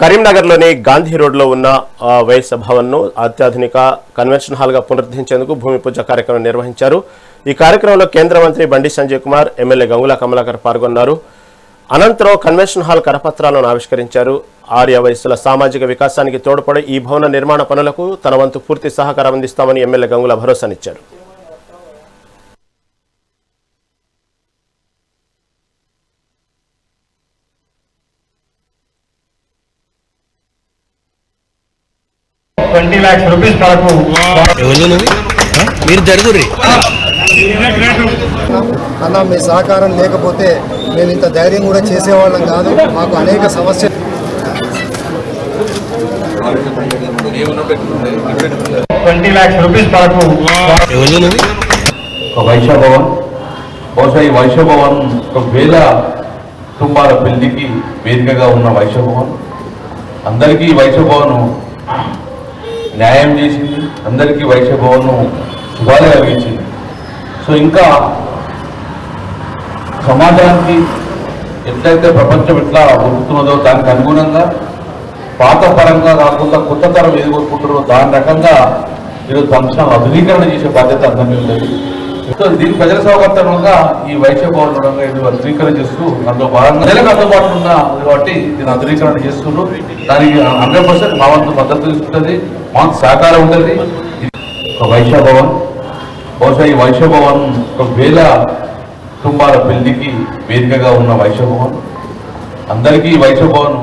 కరీంనగర్లోని గాంధీ రోడ్లో ఉన్న వైఎస్ భవన్ను అత్యాధునిక కన్వెన్షన్ హాల్గా పునరుద్ధరించేందుకు భూమి పూజ కార్యక్రమం నిర్వహించారు. ఈ కార్యక్రమంలో కేంద్ర మంత్రి బండి సంజయ్ కుమార్, ఎమ్మెల్యే గంగుల కమలాకర్ పాల్గొన్నారు. అనంతరం కన్వెన్షన్ హాల్ కరపత్రాలను ఆవిష్కరించారు. ఆర్య వయస్సుల సామాజిక వికాసానికి తోడ్పడే ఈ భవన నిర్మాణ పనులకు తన వంతు పూర్తి సహకారం అందిస్తామని ఎమ్మెల్యే గంగుల భరోసానిచ్చారు. మీరు జరుగురి అన్న మీ సహకారం లేకపోతే మేము ఇంత ధైర్యం కూడా చేసేవాళ్ళం కాదు. మాకు అనేక సమస్యలు. 20 lakhs rupees వరకు వైశ్య భవన్, బహుశా ఈ వైశ్య భవన్ 1000 కుటుంబాల పెళ్లికి వేదికగా ఉన్న వైశ్య భవన్ అందరికీ వైశ్య భవన్ న్యాయం చేసింది, అందరికీ వైశ్య భవన్ శుభాలు కలిగించింది. సో ఇంకా సమాజానికి ఎట్లయితే ప్రపంచం ఎట్లా ఉరుకుతున్నదో దానికి అనుగుణంగా పాత పరంగా కాకుండా కొత్త తరం ఏది కోరుకుంటారో దాని రకంగా ఈరోజు ఫంక్షన్ ఆధునీకరణ చేసే బాధ్యత అందరినీ ఉంటుంది. సో దీని ప్రజల సౌకర్యంగా ఈ వైశ్య భవన్ ఇది ఆధునీకరణ చేస్తూ అందులో భాగంగా ప్రజలకు అందుబాటులో ఉన్న కాబట్టి దీన్ని ఆధునీకరణ చేస్తున్నారు. దానికి 100% మా వంతు మద్దతు ఇస్తుంది, మాకు సహకారం ఉంటుంది. ఒక వైశ్య భవన్, బహుశా ఈ వైశ్య భవన్ 1000 కుటుంబాల పెళ్లికి వేదికగా ఉన్న వైశ్య భవన్ అందరికీ వైశ్య భవన్